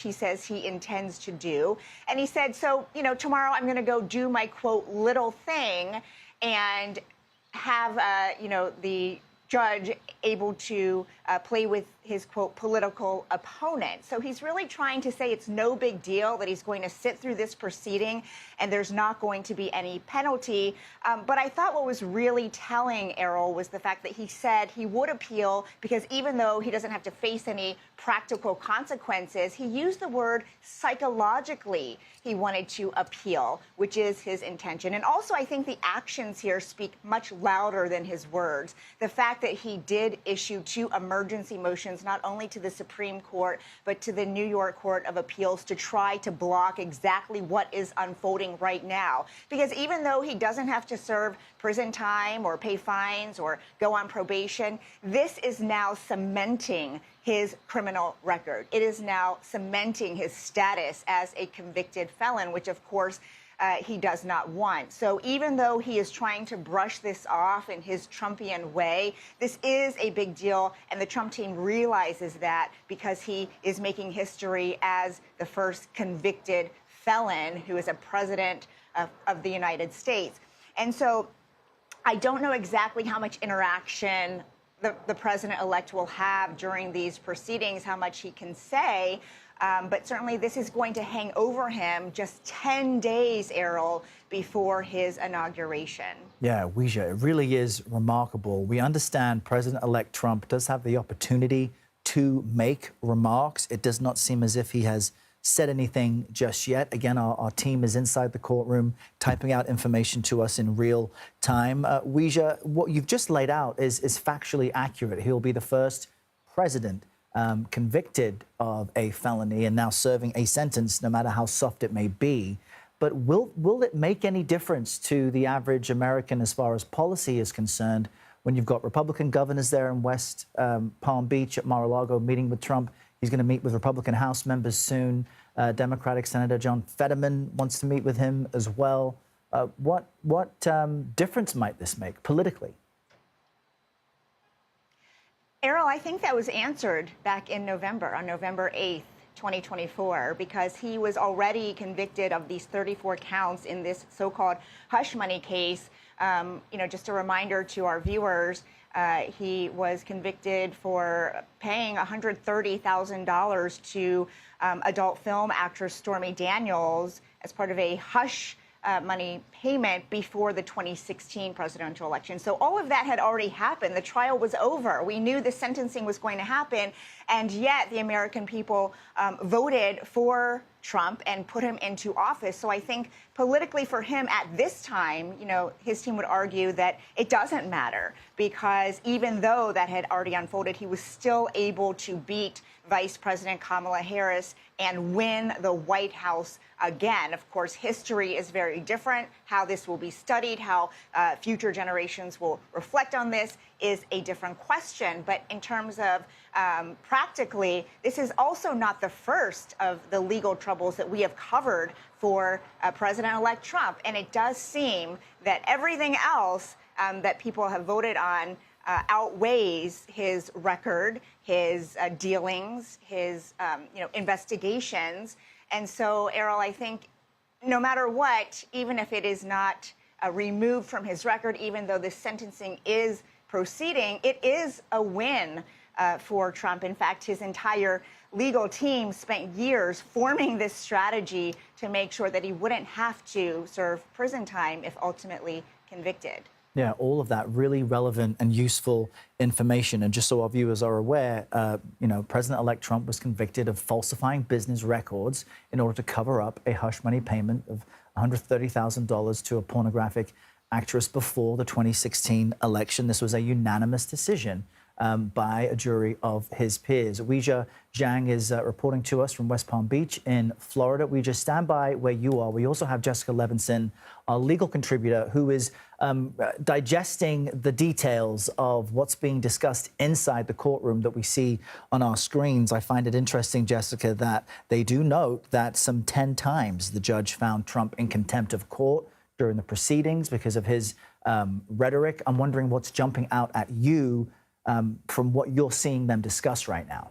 he says he intends to do. And he said, so, tomorrow I'm going to go do my, quote, little thing and have, the judge able to play with his, quote, political opponent. So he's really trying to say it's no big deal that he's going to sit through this proceeding and there's not going to be any penalty. But I thought what was really telling, Errol, was the fact that he said he would appeal because even though he doesn't have to face any practical consequences, he used the word psychologically he wanted to appeal, which is his intention. And also, I think the actions here speak much louder than his words. The fact that he did issue 2 emergency motions, not only to the Supreme Court, but to the New York Court of Appeals to try to block exactly what is unfolding right now. Because even though he doesn't have to serve prison time or pay fines or go on probation, this is now cementing his criminal record. It is now cementing his status as a convicted felon, which, of course, he does not want. So even though he is trying to brush this off in his Trumpian way, this is a big deal, and the Trump team realizes that because he is making history as the first convicted felon who is a president of the United States. And so I don't know exactly how much interaction the president-elect will have during these proceedings, how much he can say. But certainly this is going to hang over him just 10 days, Errol, before his inauguration. Yeah, Weijia, it really is remarkable. We understand President-elect Trump does have the opportunity to make remarks. It does not seem as if he has said anything just yet. Again, our team is inside the courtroom typing out information to us in real time. Weijia, what you've just laid out is factually accurate. He'll be the first president convicted of a felony and now serving a sentence, no matter how soft it may be. But will it make any difference to the average American as far as policy is concerned when you've got Republican governors there in West Palm Beach at Mar-a-Lago meeting with Trump? He's going to meet with Republican House members soon. Democratic Senator John Fetterman wants to meet with him as well. What difference might this make politically? Errol, I think that was answered back in November, on November 8th, 2024, because he was already convicted of these 34 counts in this so-called hush money case. Just a reminder to our viewers, he was convicted for paying $130,000 to adult film actress Stormy Daniels as part of a hush money payment before the 2016 presidential election. So all of that had already happened. The trial was over. We knew the sentencing was going to happen, and yet the American people voted for Trump and put him into office. So I think politically for him at this time, his team would argue that it doesn't matter because even though that had already unfolded, he was still able to beat Vice President Kamala Harris and win the White House again. Of course, history is very different. How this will be studied, how future generations will reflect on this is a different question. But in terms of practically, this is also not the first of the legal troubles that we have covered for President-elect Trump. And it does seem that everything else that people have voted on outweighs his record, his dealings, his investigations. And so, Errol, I think no matter what, even if it is not removed from his record, even though the sentencing is proceeding, it is a win for Trump. In fact, his entire legal team spent years forming this strategy to make sure that he wouldn't have to serve prison time if ultimately convicted. Yeah, all of that really relevant and useful information. And just so our viewers are aware, President-elect Trump was convicted of falsifying business records in order to cover up a hush money payment of $130,000 to a pornographic actress before the 2016 election. This was a unanimous decision by a jury of his peers. Weijia Jiang is reporting to us from West Palm Beach in Florida. Weijia, stand by where you are. We also have Jessica Levinson, our legal contributor, who is digesting the details of what's being discussed inside the courtroom that we see on our screens. I find it interesting, Jessica, that they do note that some 10 times the judge found Trump in contempt of court during the proceedings because of his rhetoric. I'm wondering what's jumping out at you from what you're seeing them discuss right now.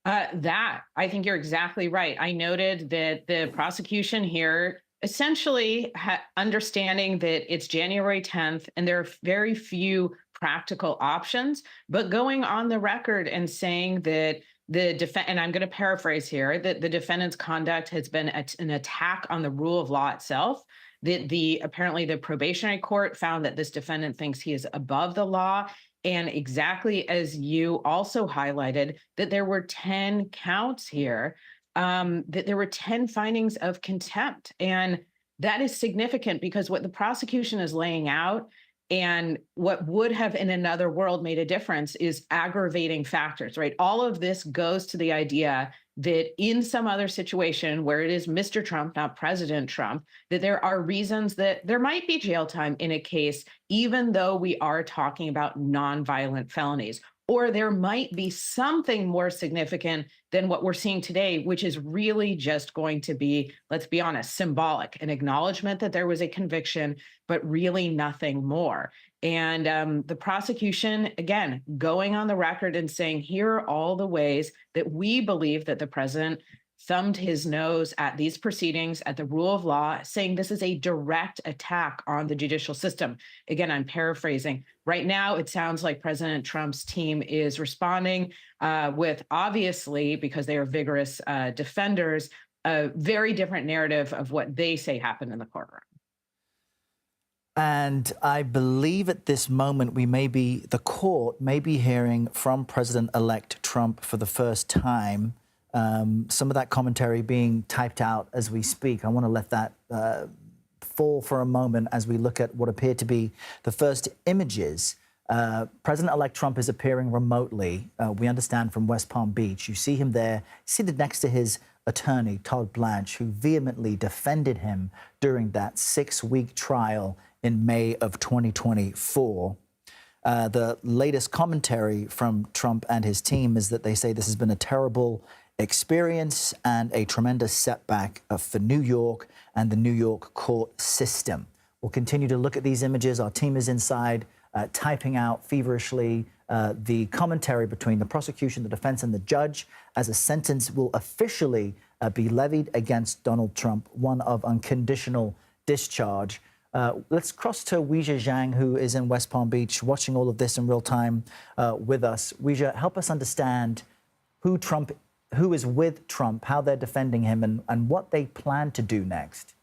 I think you're exactly right. I noted that the prosecution here essentially understanding that it's January 10th and there are very few practical options, but going on the record and saying that and I'm going to paraphrase here, that the defendant's conduct has been an attack on the rule of law itself. That the apparently the probationary court found that this defendant thinks he is above the law, and exactly as you also highlighted, that there were 10 counts here, that there were 10 findings of contempt. And that is significant because what the prosecution is laying out and what would have in another world made a difference is aggravating factors, right? All of this goes to the idea that in some other situation where it is Mr. Trump, not President Trump, that there are reasons that there might be jail time in a case, even though we are talking about nonviolent felonies. Or there might be something more significant than what we're seeing today, which is really just going to be, let's be honest, symbolic, an acknowledgement that there was a conviction, but really nothing more. And the prosecution, again, going on the record and saying, here are all the ways that we believe that the president thumbed his nose at these proceedings, at the rule of law, saying this is a direct attack on the judicial system. Again, I'm paraphrasing. Right now, it sounds like President Trump's team is responding with, obviously, because they are vigorous defenders, a very different narrative of what they say happened in the courtroom. And I believe at this moment the court may be hearing from President-elect Trump for the first time. Some of that commentary being typed out as we speak. I want to let that fall for a moment as we look at what appear to be the first images. President-elect Trump is appearing remotely. We understand from West Palm Beach. You see him there, seated next to his attorney, Todd Blanche, who vehemently defended him during that 6-week trial in May of 2024. The latest commentary from Trump and his team is that they say this has been a terrible experience and a tremendous setback for New York and the New York court system. We'll continue to look at these images. Our team is inside typing out feverishly the commentary between the prosecution, the defense, and the judge as a sentence will officially be levied against Donald Trump, one of unconditional discharge. Let's cross to Weijia Zhang, who is in West Palm Beach, watching all of this in real time with us. Weijia, help us understand who is with Trump, how they're defending him, and what they plan to do next.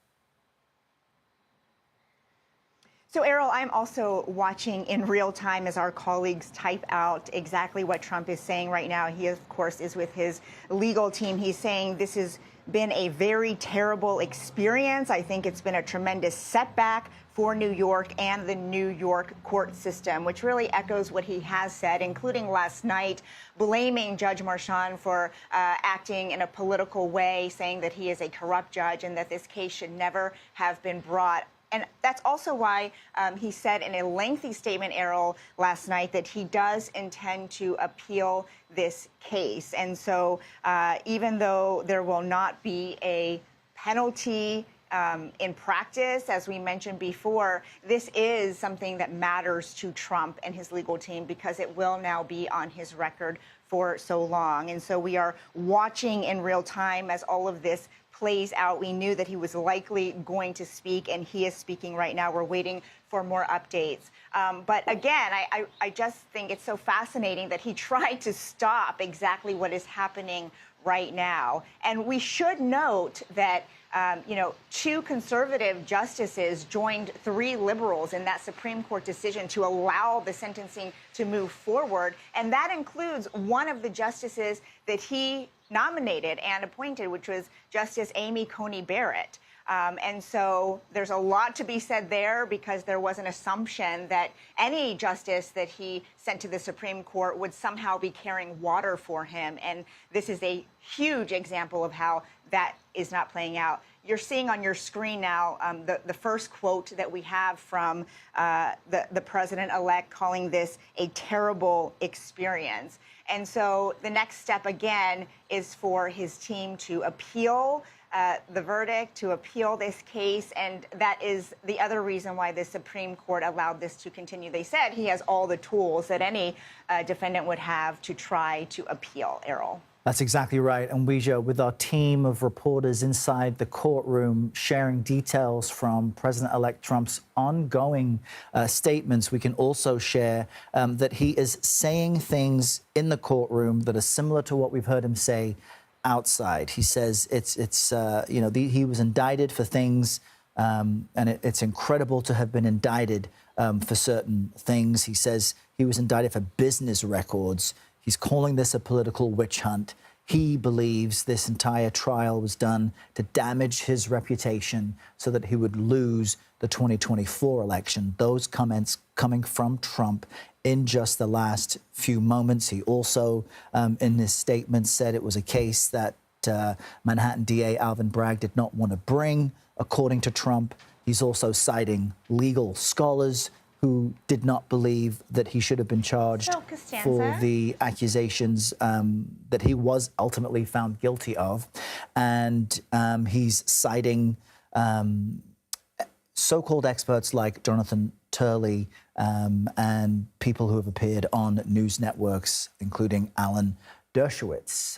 So, Errol, I'm also watching in real time as our colleagues type out exactly what Trump is saying right now. He, of course, is with his legal team. He's saying this has been a very terrible experience. I think it's been a tremendous setback for New York and the New York court system, which really echoes what he has said, including last night, blaming Judge Marchand for acting in a political way, saying that he is a corrupt judge and that this case should never have been brought. And that's also why he said in a lengthy statement, Errol, last night, that he does intend to appeal this case. And so even though there will not be a penalty in practice, as we mentioned before, this is something that matters to Trump and his legal team because it will now be on his record for so long. And so we are watching in real time as all of this plays out. We knew that he was likely going to speak, and he is speaking right now. We're waiting for more updates. But again, I just think it's so fascinating that he tried to stop exactly what is happening right now. And we should note that, 2 conservative justices joined 3 liberals in that Supreme Court decision to allow the sentencing to move forward. And that includes one of the justices that he nominated and appointed, which was Justice Amy Coney Barrett. And so there's a lot to be said there because there was an assumption that any justice that he sent to the Supreme Court would somehow be carrying water for him. And this is a huge example of how that is not playing out. You're seeing on your screen now the first quote that we have from the president-elect calling this a terrible experience. And so the next step, again, is for his team to appeal the verdict, to appeal this case. And that is the other reason why the Supreme Court allowed this to continue. They said he has all the tools that any defendant would have to try to appeal, Errol. That's exactly right. And Weija, with our team of reporters inside the courtroom sharing details from President-elect Trump's ongoing statements, we can also share that he is saying things in the courtroom that are similar to what we've heard him say outside. He says he was indicted for things, and it's incredible to have been indicted for certain things. He says he was indicted for business records. He's calling this a political witch hunt. He believes this entire trial was done to damage his reputation so that he would lose the 2024 election. Those comments coming from Trump in just the last few moments. He also, in his statement, said it was a case that Manhattan DA Alvin Bragg did not want to bring, according to Trump. He's also citing legal scholars who did not believe that he should have been charged for the accusations that he was ultimately found guilty of. And he's citing so-called experts like Jonathan Turley and people who have appeared on news networks, including Alan Dershowitz.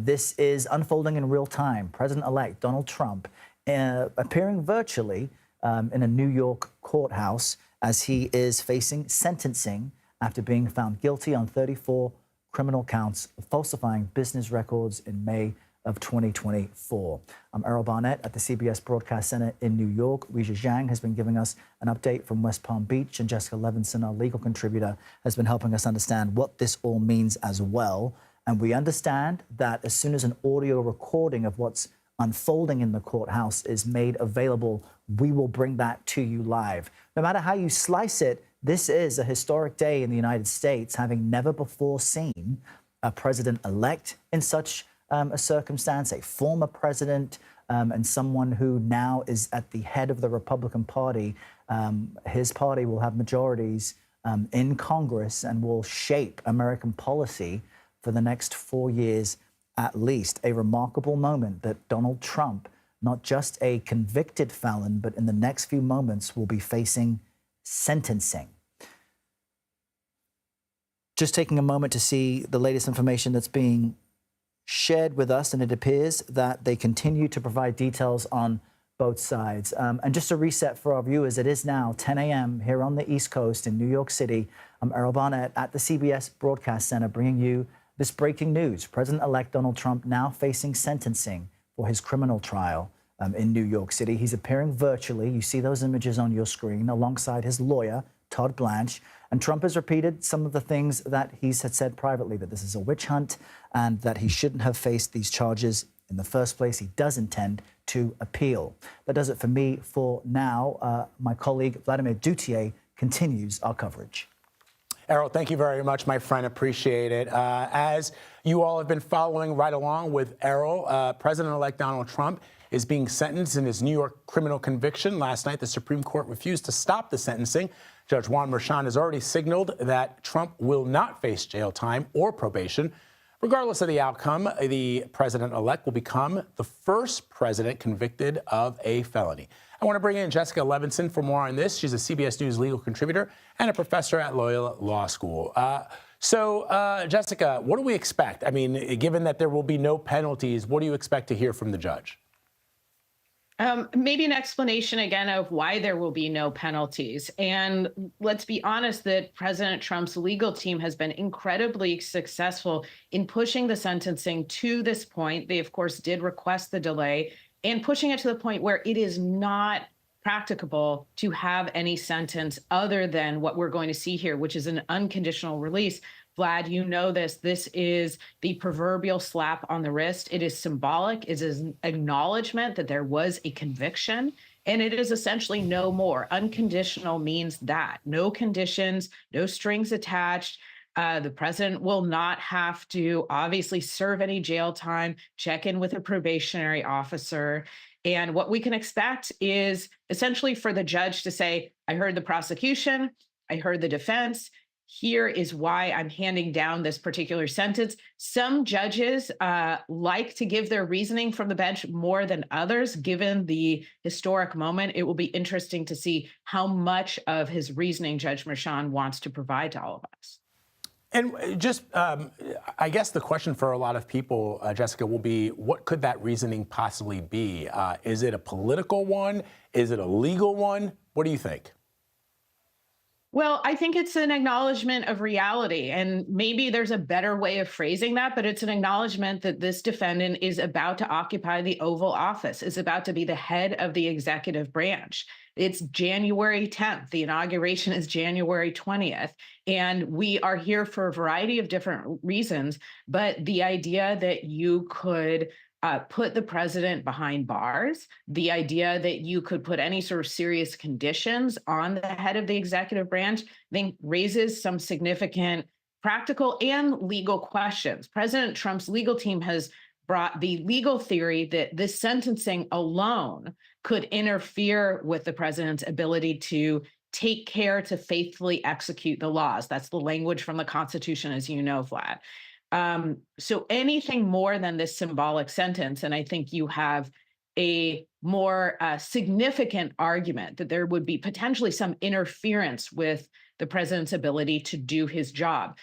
This is unfolding in real time. President-elect Donald Trump appearing virtually in a New York courthouse as he is facing sentencing after being found guilty on 34 criminal counts of falsifying business records in May of 2024. I'm Errol Barnett at the CBS Broadcast Center in New York. Weija Zhang has been giving us an update from West Palm Beach, and Jessica Levinson, our legal contributor, has been helping us understand what this all means as well. And we understand that as soon as an audio recording of what's unfolding in the courthouse is made available, we will bring that to you live. No matter how you slice it, this is a historic day in the United States, having never before seen a president-elect in such a circumstance, a former president and someone who now is at the head of the Republican Party. His party will have majorities in Congress and will shape American policy for the next 4 years at least. A remarkable moment that Donald Trump, not just a convicted felon, but in the next few moments will be facing sentencing. Just taking a moment to see the latest information that's being shared with us, and it appears that they continue to provide details on both sides. And just a reset for our viewers, it is now 10 a.m. here on the East Coast in New York City. I'm Errol Barnett at the CBS Broadcast Center bringing you this breaking news. President-elect Donald Trump now facing sentencing for his criminal trial in New York City. He's appearing virtually. You see those images on your screen alongside his lawyer, Todd Blanche. And Trump has repeated some of the things that he's had said privately, that this is a witch hunt and that he shouldn't have faced these charges in the first place. He does intend to appeal. That does it for me for now. My colleague Vladimir Duthier continues our coverage. Errol, thank you very much, my friend. Appreciate it. As you all have been following right along with Errol, President-elect Donald Trump is being sentenced in his New York criminal conviction. Last night, the Supreme Court refused to stop the sentencing. Judge Juan Merchan has already signaled that Trump will not face jail time or probation. Regardless of the outcome, the president-elect will become the first president convicted of a felony. I want to bring in Jessica Levinson for more on this. She's a CBS News legal contributor and a professor at Loyola Law School. Jessica, what do we expect? I mean, given that there will be no penalties, what do you expect to hear from the judge? Maybe an explanation again of why there will be no penalties. And let's be honest that President Trump's legal team has been incredibly successful in pushing the sentencing to this point. They, of course, did request the delay and pushing it to the point where it is not practicable to have any sentence other than what we're going to see here, which is an unconditional release. Vlad, you know this. This is the proverbial slap on the wrist. It is symbolic. It is an acknowledgement that there was a conviction, and it is essentially no more. Unconditional means that. No conditions, no strings attached. The president will not have to obviously serve any jail time, check in with a probationary officer. And what we can expect is essentially for the judge to say, I heard the prosecution, I heard the defense. Here is why I'm handing down this particular sentence. Some judges like to give their reasoning from the bench more than others. Given the historic moment, it will be interesting to see how much of his reasoning Judge Merchan wants to provide to all of us. And just, I guess the question for a lot of people, Jessica, will be, what could that reasoning possibly be? Is it a political one? Is it a legal one? What do you think? Well, I think it's an acknowledgement of reality. And maybe there's a better way of phrasing that, but it's an acknowledgement that this defendant is about to occupy the Oval Office, is about to be the head of the executive branch. It's January 10th. The inauguration is January 20th. And we are here for a variety of different reasons. But the idea that you could put the president behind bars, the idea that you could put any sort of serious conditions on the head of the executive branch, I think raises some significant practical and legal questions. President Trump's legal team has brought the legal theory that this sentencing alone could interfere with the president's ability to take care to faithfully execute the laws. That's the language from the Constitution, as you know, Vlad. So anything more than this symbolic sentence, and I think you have a more significant argument that there would be potentially some interference with the president's ability to do his job.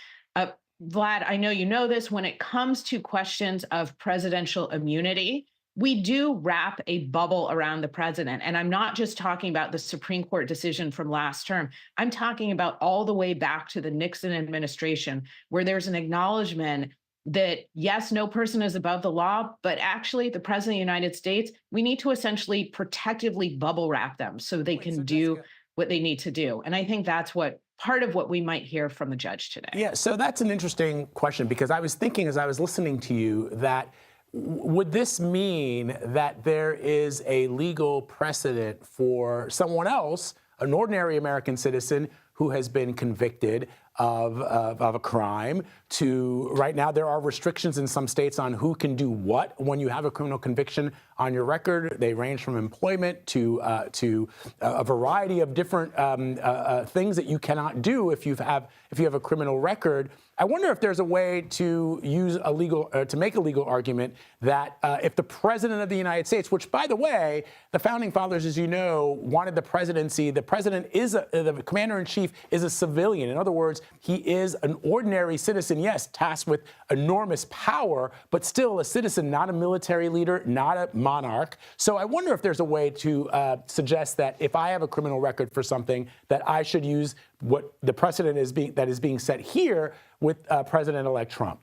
Vlad, I know you know this, when it comes to questions of presidential immunity, we do wrap a bubble around the president. And I'm not just talking about the Supreme Court decision from last term. I'm talking about all the way back to the Nixon administration, where there's an acknowledgement that, yes, no person is above the law, but actually the president of the United States, we need to essentially protectively bubble wrap them so they can do what they need to do. And I think that's what part of what we might hear from the judge today. Yeah, so that's an interesting question, because I was thinking as I was listening to you that would this mean that there is a legal precedent for someone else, an ordinary American citizen who has been convicted of a crime, to right now there are restrictions in some states on who can do what when you have a criminal conviction on your record? They range from employment to a variety of different things that you cannot do if you have a criminal record. I wonder if there's a way to use a legal to make a legal argument that if the president of the United States, which, by the way, the founding fathers, as you know, wanted the presidency. The president is the commander in chief is a civilian. In other words, he is an ordinary citizen, yes, tasked with enormous power, but still a citizen, not a military leader, not a monarch. So I wonder if there's a way to suggest that if I have a criminal record for something, that I should use what the precedent is being set here with President-elect Trump.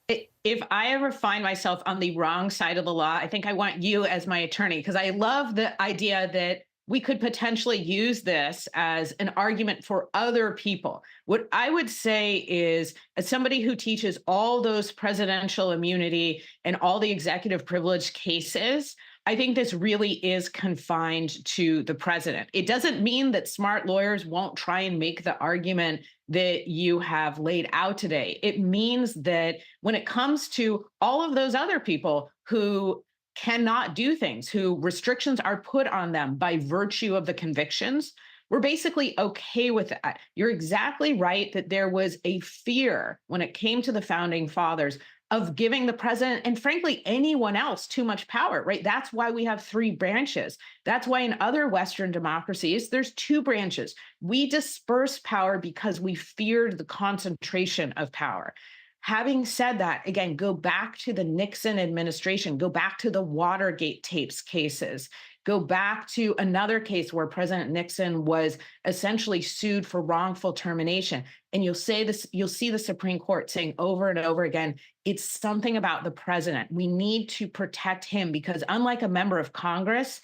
If I ever find myself on the wrong side of the law, I think I want you as my attorney, because I love the idea that we could potentially use this as an argument for other people. What I would say is, as somebody who teaches all those presidential immunity and all the executive privilege cases, I think this really is confined to the president. It doesn't mean that smart lawyers won't try and make the argument that you have laid out today. It means that when it comes to all of those other people who cannot do things, who restrictions are put on them by virtue of the convictions, we're basically okay with that. You're exactly right that there was a fear when it came to the founding fathers of giving the president, and frankly, anyone else, too much power, right? That's why we have three branches. That's why in other Western democracies, there's two branches. We disperse power because we feared the concentration of power. Having said that, again, go back to the Nixon administration, go back to the Watergate tapes cases, go back to another case where President Nixon was essentially sued for wrongful termination. And you'll see the Supreme Court saying over and over again, it's something about the president. We need to protect him because, unlike a member of Congress,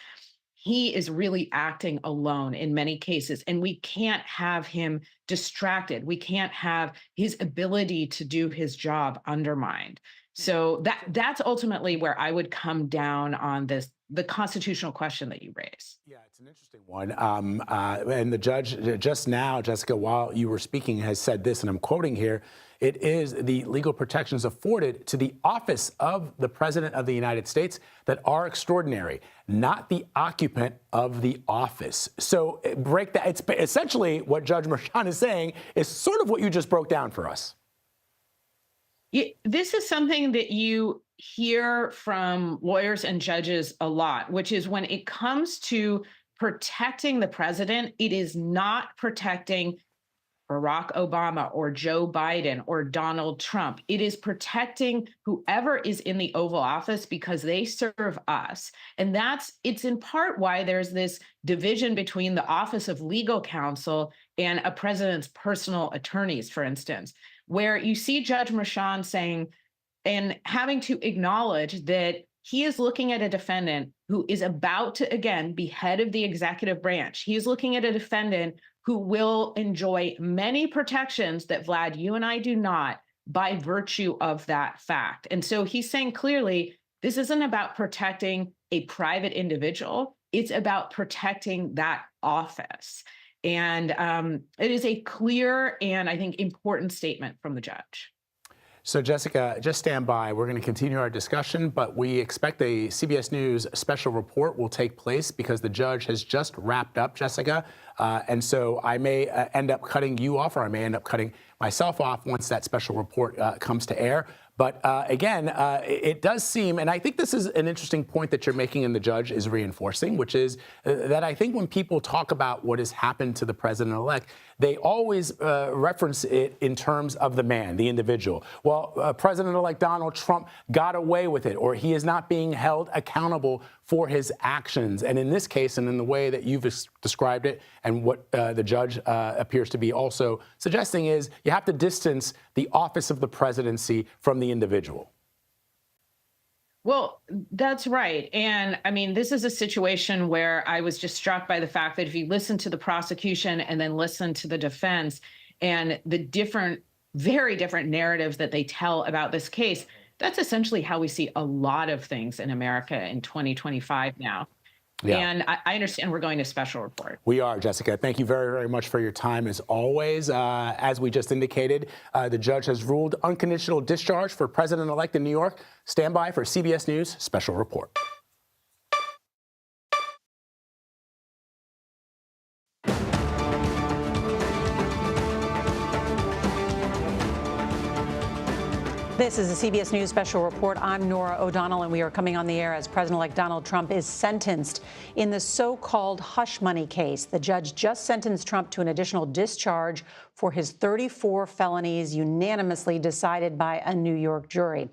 he is really acting alone in many cases, and we can't have him distracted. We can't have his ability to do his job undermined. So that's ultimately where I would come down on the constitutional question that you raise. Yeah, it's an interesting one. And the judge just now, Jessica, while you were speaking, has said this, and I'm quoting here, it is the legal protections afforded to the office of the President of the United States that are extraordinary, not the occupant of the office. So break that. It's essentially what Judge Merchan is saying is sort of what you just broke down for us. This is something that you hear from lawyers and judges a lot, which is when it comes to protecting the president, it is not protecting Barack Obama or Joe Biden or Donald Trump. It is protecting whoever is in the Oval Office because they serve us. And it's in part why there's this division between the Office of Legal Counsel and a president's personal attorneys, for instance, where you see Judge Merchan saying and having to acknowledge that he is looking at a defendant who is about to, again, be head of the executive branch. He is looking at a defendant who will enjoy many protections that, Vlad, you and I do not, by virtue of that fact. And so he's saying clearly, this isn't about protecting a private individual. It's about protecting that office. And it is a clear and, I think, important statement from the judge. So, Jessica, just stand by. We're going to continue our discussion, but we expect a CBS News special report will take place because the judge has just wrapped up, Jessica. And so I may end up cutting you off, or I may end up cutting myself off once that special report comes to air. But again, it does seem, and I think this is an interesting point that you're making and the judge is reinforcing, which is that I think when people talk about what has happened to the president-elect, they always reference it in terms of the man, the individual. Well, President-elect Donald Trump got away with it, or he is not being held accountable for his actions. And in this case, and in the way that you've described it, and what the judge appears to be also suggesting is you have to distance the office of the presidency from the individual. Well, that's right. And I mean, this is a situation where I was just struck by the fact that if you listen to the prosecution and then listen to the defense and the very different narratives that they tell about this case, that's essentially how we see a lot of things in America in 2025 now. Yeah. And I understand we're going to special report. We are, Jessica. Thank you very, very much for your time as always. As we just indicated, the judge has ruled unconditional discharge for President-elect in New York. Stand by for CBS News special report. This is a CBS News special report. I'm Norah O'Donnell, and we are coming on the air as President-elect Donald Trump is sentenced in the so-called hush money case. The judge just sentenced Trump to an additional discharge for his 34 felonies unanimously decided by a New York jury.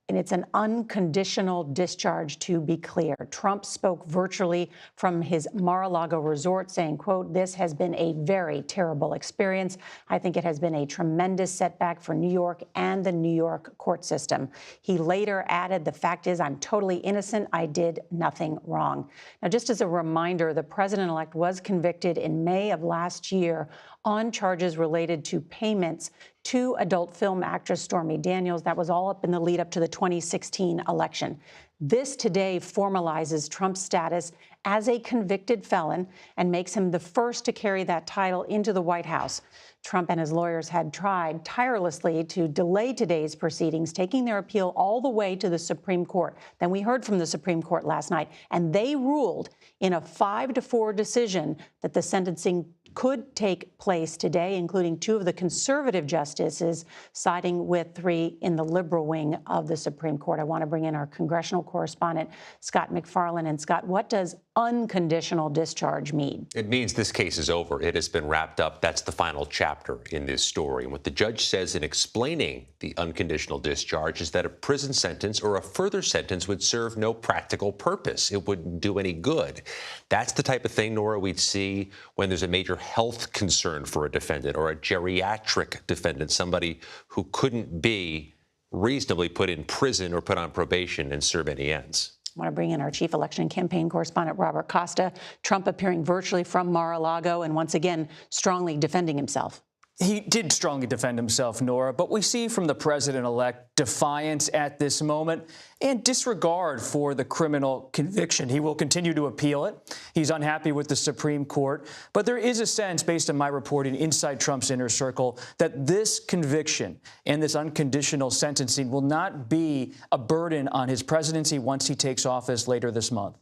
And it's an unconditional discharge, to be clear. Trump spoke virtually from his Mar-a-Lago resort saying, quote, "This has been a very terrible experience. I think it has been a tremendous setback for New York and the New York court system." He later added, "The fact is, I'm totally innocent. I did nothing wrong." Now, just as a reminder, the president-elect was convicted in May of last year on charges related to payments to adult film actress Stormy Daniels. That was all up in the lead up to the 2016 election. This today formalizes Trump's status as a convicted felon and makes him the first to carry that title into the White House. Trump and his lawyers had tried tirelessly to delay today's proceedings, taking their appeal all the way to the Supreme Court. Then we heard from the Supreme Court last night, and they ruled in a 5-4 decision that the sentencing could take place today, including 2 of the conservative justices siding with 3 in the liberal wing of the Supreme Court. I want to bring in our congressional correspondent, Scott McFarland. And Scott, what does unconditional discharge mean? It means this case is over. It has been wrapped up. That's the final chapter in this story. And what the judge says in explaining the unconditional discharge is that a prison sentence or a further sentence would serve no practical purpose. It wouldn't do any good. That's the type of thing, Nora, we'd see when there's a major health concern for a defendant or a geriatric defendant, somebody who couldn't be reasonably put in prison or put on probation and serve any ends. I want to bring in our chief election campaign correspondent, Robert Costa. Trump appearing virtually from Mar-a-Lago and once again strongly defending himself. He did strongly defend himself, Nora, but we see from the president-elect defiance at this moment and disregard for the criminal conviction. He will continue to appeal it. He's unhappy with the Supreme Court, but there is a sense, based on my reporting inside Trump's inner circle, that this conviction and this unconditional sentencing will not be a burden on his presidency once he takes office later this month.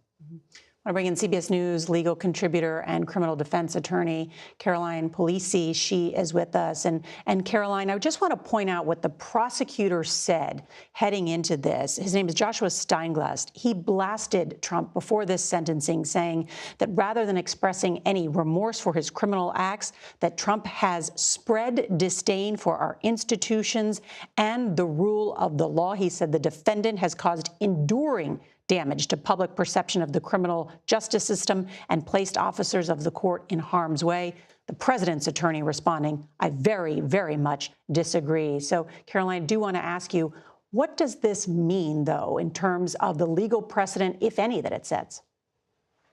I I bring in CBS News legal contributor and criminal defense attorney Caroline Polisi. She is with us. And Caroline, I just want to point out what the prosecutor said heading into this. His name is Joshua Steinglass. He blasted Trump before this sentencing, saying that rather than expressing any remorse for his criminal acts, that Trump has spread disdain for our institutions and the rule of the law. He said the defendant has caused enduring damage to public perception of the criminal justice system and placed officers of the court in harm's way. The president's attorney responding, I very, very much disagree. So, Caroline, I do want to ask you, what does this mean, though, in terms of the legal precedent, if any, that it sets?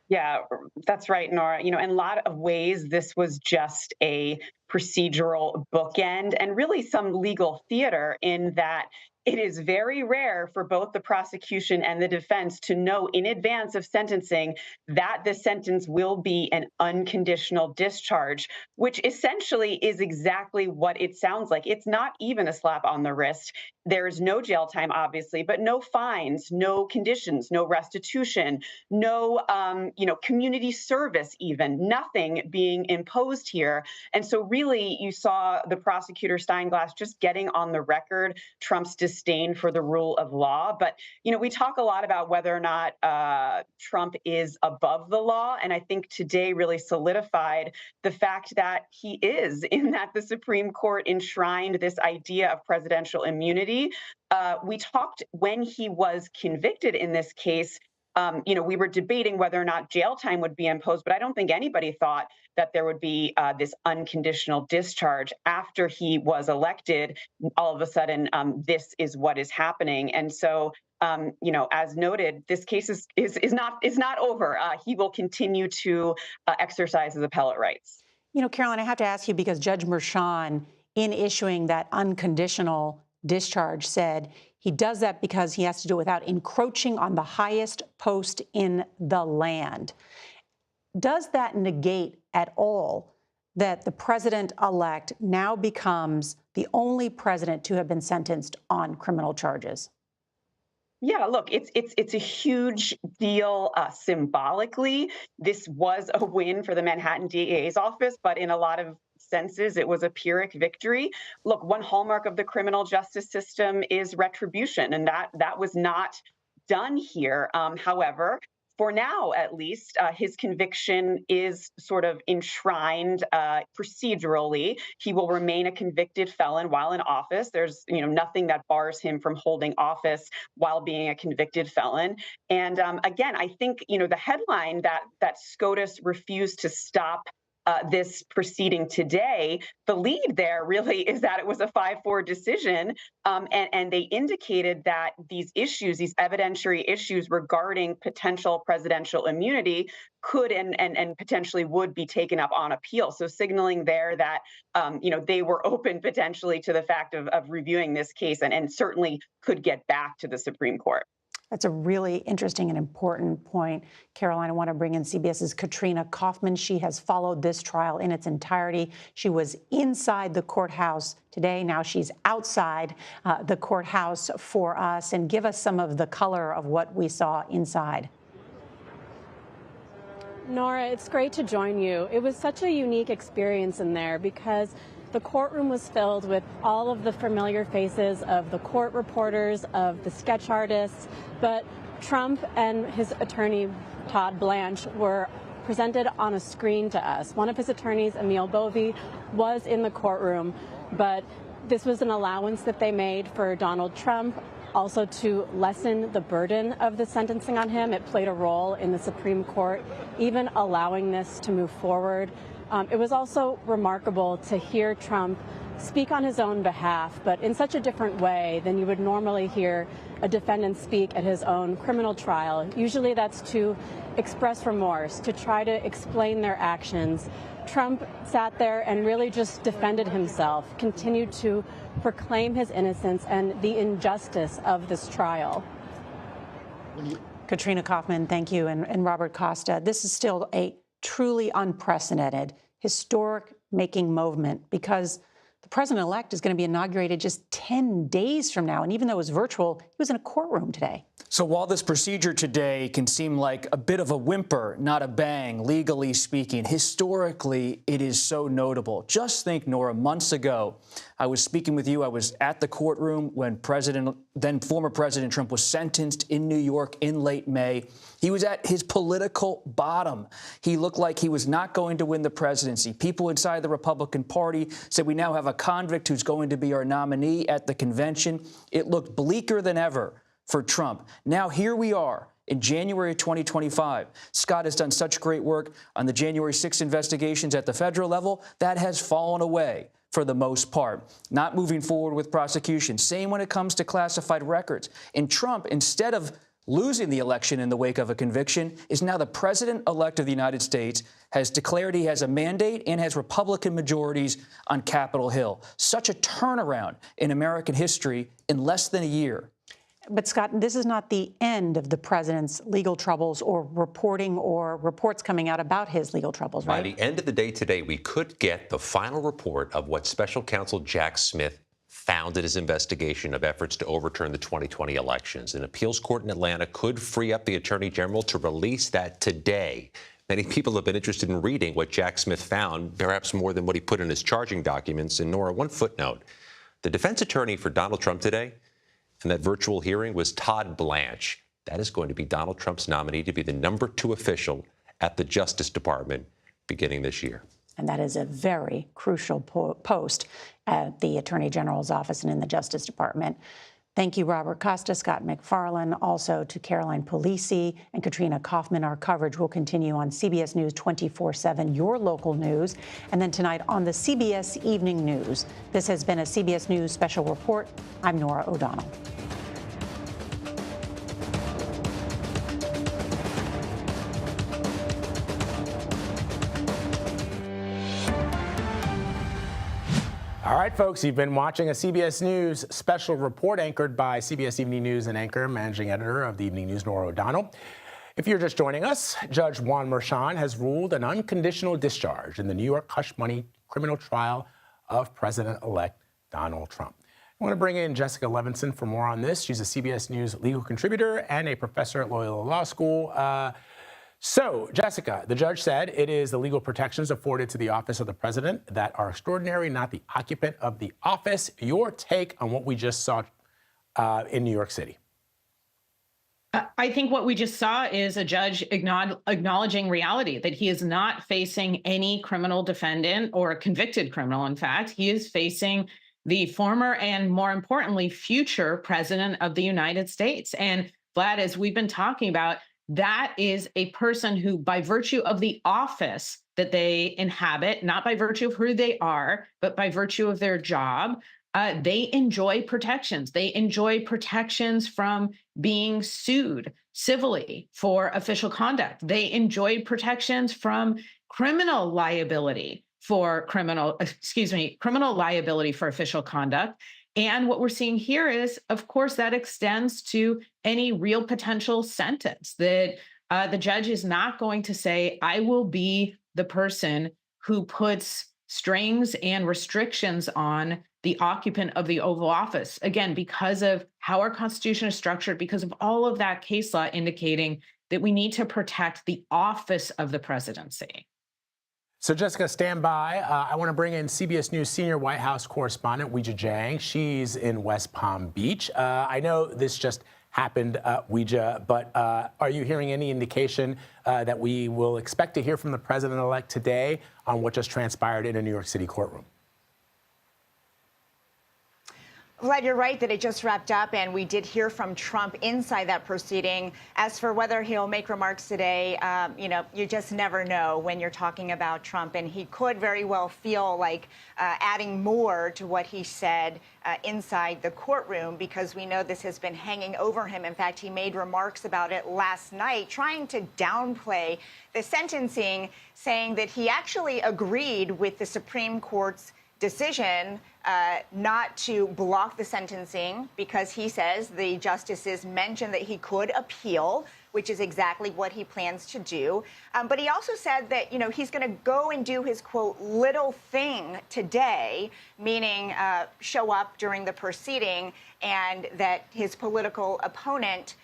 Yeah, that's right, Nora. In a lot of ways, this was just a procedural bookend and really some legal theater in that it is very rare for both the prosecution and the defense to know in advance of sentencing that the sentence will be an unconditional discharge, which essentially is exactly what it sounds like. It's not even a slap on the wrist. There is no jail time, obviously, but no fines, no conditions, no restitution, no, community service, even nothing being imposed here. And so really you saw the prosecutor Steinglass just getting on the record Trump's disdain for the rule of law. But, we talk a lot about whether or not Trump is above the law. And I think today really solidified the fact that he is, in that the Supreme Court enshrined this idea of presidential immunity. We talked when he was convicted in this case. We were debating whether or not jail time would be imposed, but I don't think anybody thought that there would be this unconditional discharge after he was elected. All of a sudden, this is what is happening. And so, as noted, this case is not over. He will continue to exercise his appellate rights. Caroline, I have to ask you because Judge Merchan, in issuing that unconditional discharge, said he does that because he has to do it without encroaching on the highest post in the land. Does that negate at all that the president-elect now becomes the only president to have been sentenced on criminal charges? Yeah, look, it's a huge deal symbolically. This was a win for the Manhattan DA's office, but in a lot of senses, it was a Pyrrhic victory. Look, one hallmark of the criminal justice system is retribution, and that was not done here. However, for now, at least, his conviction is sort of enshrined procedurally. He will remain a convicted felon while in office. There's, nothing that bars him from holding office while being a convicted felon. And again, I think, the headline that SCOTUS refused to stop this proceeding today, the lead there really is that it was a 5-4 decision. And they indicated that these issues, these evidentiary issues regarding potential presidential immunity could and potentially would be taken up on appeal. So signaling there that, they were open potentially to the fact of reviewing this case and certainly could get back to the Supreme Court. That's a really interesting and important point. Caroline, I want to bring in CBS's Katrina Kaufman. She has followed this trial in its entirety. She was inside the courthouse today. Now she's outside the courthouse for us. And give us some of the color of what we saw inside. Nora, it's great to join you. It was such a unique experience in there because the courtroom was filled with all of the familiar faces of the court reporters, of the sketch artists, but Trump and his attorney, Todd Blanche, were presented on a screen to us. One of his attorneys, Emil Bovee, was in the courtroom, but this was an allowance that they made for Donald Trump, also to lessen the burden of the sentencing on him. It played a role in the Supreme Court, even allowing this to move forward. It was also remarkable to hear Trump speak on his own behalf, but in such a different way than you would normally hear a defendant speak at his own criminal trial. Usually that's to express remorse, to try to explain their actions. Trump sat there and really just defended himself, continued to proclaim his innocence and the injustice of this trial. Katrina Kaufman, thank you. And Robert Costa, this is still a truly unprecedented, historic-making moment because the president-elect is going to be inaugurated just 10 days from now. And even though it was virtual, he was in a courtroom today. So while this procedure today can seem like a bit of a whimper, not a bang, legally speaking, historically, it is so notable. Just think, Nora, months ago, I was speaking with you. I was at the courtroom when then former President Trump was sentenced in New York in late May. He was at his political bottom. He looked like he was not going to win the presidency. People inside the Republican Party said we now have a convict who's going to be our nominee at the convention. It looked bleaker than ever for Trump. Now here we are in January 2025. Scott has done such great work on the January 6th investigations at the federal level. That has fallen away for the most part, not moving forward with prosecution. Same when it comes to classified records. And Trump, instead of losing the election in the wake of a conviction, is now the president-elect of the United States, has declared he has a mandate and has Republican majorities on Capitol Hill. Such a turnaround in American history in less than a year. But, Scott, this is not the end of the president's legal troubles or reporting or reports coming out about his legal troubles, right? By the end of the day today, we could get the final report of what special counsel Jack Smith found in his investigation of efforts to overturn the 2020 elections. An appeals court in Atlanta could free up the attorney general to release that today. Many people have been interested in reading what Jack Smith found, perhaps more than what he put in his charging documents. And Nora, one footnote. The defense attorney for Donald Trump today in that virtual hearing was Todd Blanche. That is going to be Donald Trump's nominee to be the #2 official at the Justice Department beginning this year. And that is a very crucial post at the Attorney General's office and in the Justice Department. Thank you, Robert Costa, Scott McFarlane, also to Caroline Polisi and Katrina Kaufman. Our coverage will continue on CBS News 24/7, your local news, and then tonight on the CBS Evening News. This has been a CBS News Special Report. I'm Nora O'Donnell. All right, folks, you've been watching a CBS News special report anchored by CBS Evening News and anchor, managing editor of the Evening News, Nora O'Donnell. If you're just joining us, Judge Juan Merchan has ruled an unconditional discharge in the New York hush money criminal trial of President-elect Donald Trump. I want to bring in Jessica Levinson for more on this. She's a CBS News legal contributor and a professor at Loyola Law School. So, Jessica, the judge said it is the legal protections afforded to the office of the president that are extraordinary, not the occupant of the office. Your take on what we just saw in New York City? I think what we just saw is a judge acknowledging reality, that he is not facing any criminal defendant or a convicted criminal. In fact, he is facing the former and, more importantly, future president of the United States. And Vlad, as we've been talking about, that is a person who, by virtue of the office that they inhabit, not by virtue of who they are, but by virtue of their job, they enjoy protections. They enjoy protections from being sued civilly for official conduct. They enjoy protections from criminal liability for criminal liability for official conduct. And what we're seeing here is, of course, that extends to any real potential sentence, that the judge is not going to say, I will be the person who puts strings and restrictions on the occupant of the Oval Office. Again, because of how our Constitution is structured, because of all of that case law indicating that we need to protect the office of the presidency. So, Jessica, stand by. I want to bring in CBS News senior White House correspondent Weijia Jiang. She's in West Palm Beach. I know this just happened, Weijia, but are you hearing any indication that we will expect to hear from the president-elect today on what just transpired in a New York City courtroom? Vlad, you're right that it just wrapped up, and we did hear from Trump inside that proceeding. As for whether he'll make remarks today, you just never know when you're talking about Trump, and he could very well feel like adding more to what he said inside the courtroom, because we know this has been hanging over him. In fact, he made remarks about it last night, trying to downplay the sentencing, saying that he actually agreed with the Supreme Court's decision not to block the sentencing because he says the justices mentioned that he could appeal, which is exactly what he plans to do. But he also said that, he's going to go and do his, quote, little thing today, meaning show up during the proceeding, and that his political opponent,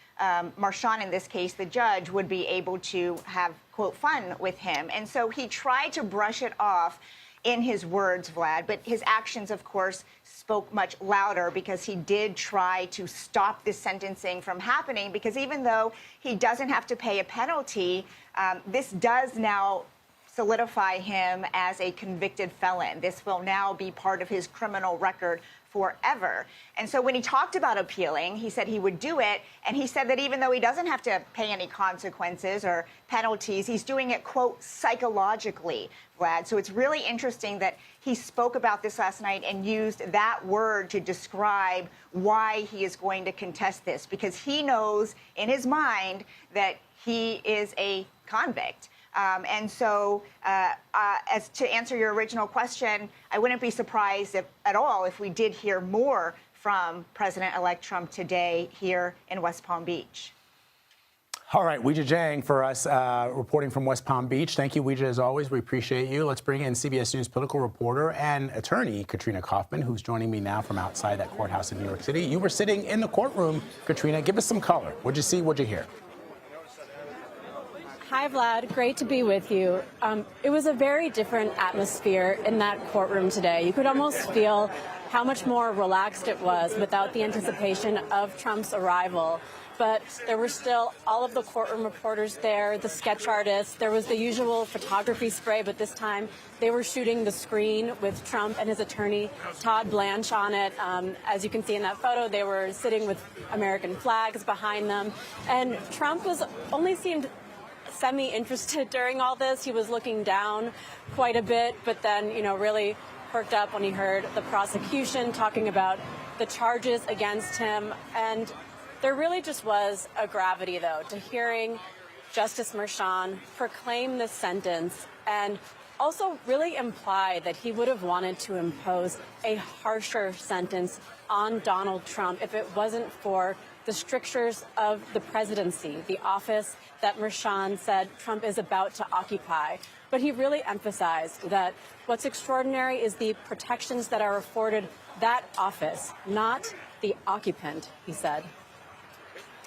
Marchand in this case, the judge, would be able to have, quote, fun with him. And so he tried to brush it off in his words, Vlad, but his actions, of course, spoke much louder because he did try to stop this sentencing from happening, because even though he doesn't have to pay a penalty, this does now solidify him as a convicted felon. This will now be part of his criminal record forever. And so when he talked about appealing, he said he would do it. And he said that even though he doesn't have to pay any consequences or penalties, he's doing it, quote, psychologically, Vlad. So it's really interesting that he spoke about this last night and used that word to describe why he is going to contest this, because he knows in his mind that he is a convict. And so, as to answer your original question, I wouldn't be surprised at all if we did hear more from President-elect Trump today here in West Palm Beach. All right, Weijia Jiang for us, reporting from West Palm Beach. Thank you, Weijia, as always. We appreciate you. Let's bring in CBS News political reporter and attorney Katrina Kaufman, who's joining me now from outside that courthouse in New York City. You were sitting in the courtroom, Katrina. Give us some color. What'd you see? What'd you hear? Hi, Vlad. Great to be with you. It was a very different atmosphere in that courtroom today. You could almost feel how much more relaxed it was without the anticipation of Trump's arrival. But there were still all of the courtroom reporters there, the sketch artists. There was the usual photography spray, but this time they were shooting the screen with Trump and his attorney, Todd Blanche, on it. As you can see in that photo, they were sitting with American flags behind them. And Trump only seemed semi-interested during all this. He was looking down quite a bit, but then, really perked up when he heard the prosecution talking about the charges against him. And there really just was a gravity, though, to hearing Justice Marchand proclaim this sentence and also really imply that he would have wanted to impose a harsher sentence on Donald Trump if it wasn't for the strictures of the presidency, the office that Marchand said Trump is about to occupy. But he really emphasized that what's extraordinary is the protections that are afforded that office, not the occupant, he said.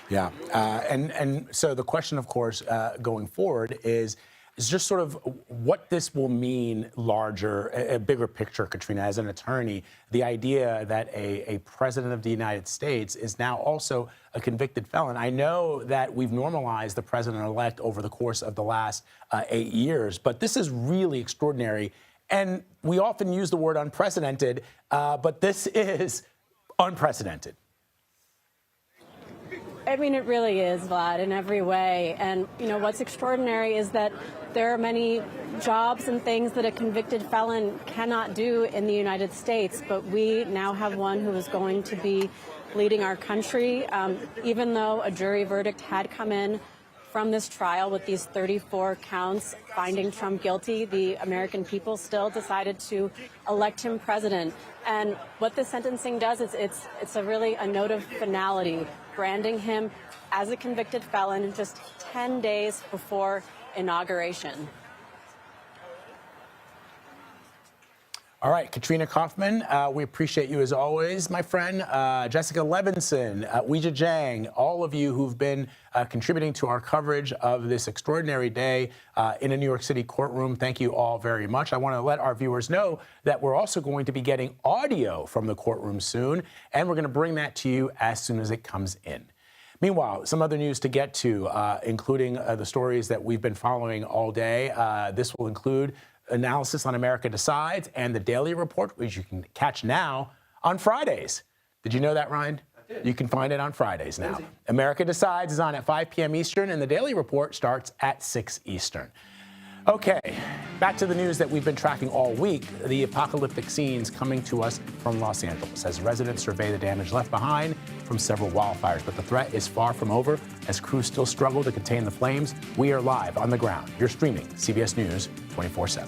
Yeah. And so the question, of course, going forward is just sort of what this will mean larger, a bigger picture, Katrina, as an attorney, the idea that a president of the United States is now also a convicted felon. I know that we've normalized the president-elect over the course of the last 8 years, but this is really extraordinary. And we often use the word unprecedented, but this is unprecedented. I mean, it really is, Vlad, in every way. And, what's extraordinary is that there are many jobs and things that a convicted felon cannot do in the United States, but we now have one who is going to be leading our country. Even though a jury verdict had come in from this trial with these 34 counts finding Trump guilty, the American people still decided to elect him president. And what this sentencing does is it's a note of finality, branding him as a convicted felon just 10 days before inauguration. All right, Katrina Kaufman, we appreciate you as always, my friend. Jessica Levinson, Weijia Jiang, all of you who've been contributing to our coverage of this extraordinary day in a New York City courtroom. Thank you all very much. I want to let our viewers know that we're also going to be getting audio from the courtroom soon, and we're going to bring that to you as soon as it comes in. Meanwhile, some other news to get to, including the stories that we've been following all day. This will include analysis on America Decides and the Daily Report, which you can catch now on Fridays. Did you know that, Ryan? I did. You can find it on Fridays now. Easy. America Decides is on at 5 p.m. Eastern, and the Daily Report starts at 6 Eastern. Okay, back to the news that we've been tracking all week, the apocalyptic scenes coming to us from Los Angeles as residents survey the damage left behind from several wildfires. But the threat is far from over as crews still struggle to contain the flames. We are live on the ground. You're streaming CBS News 24/7.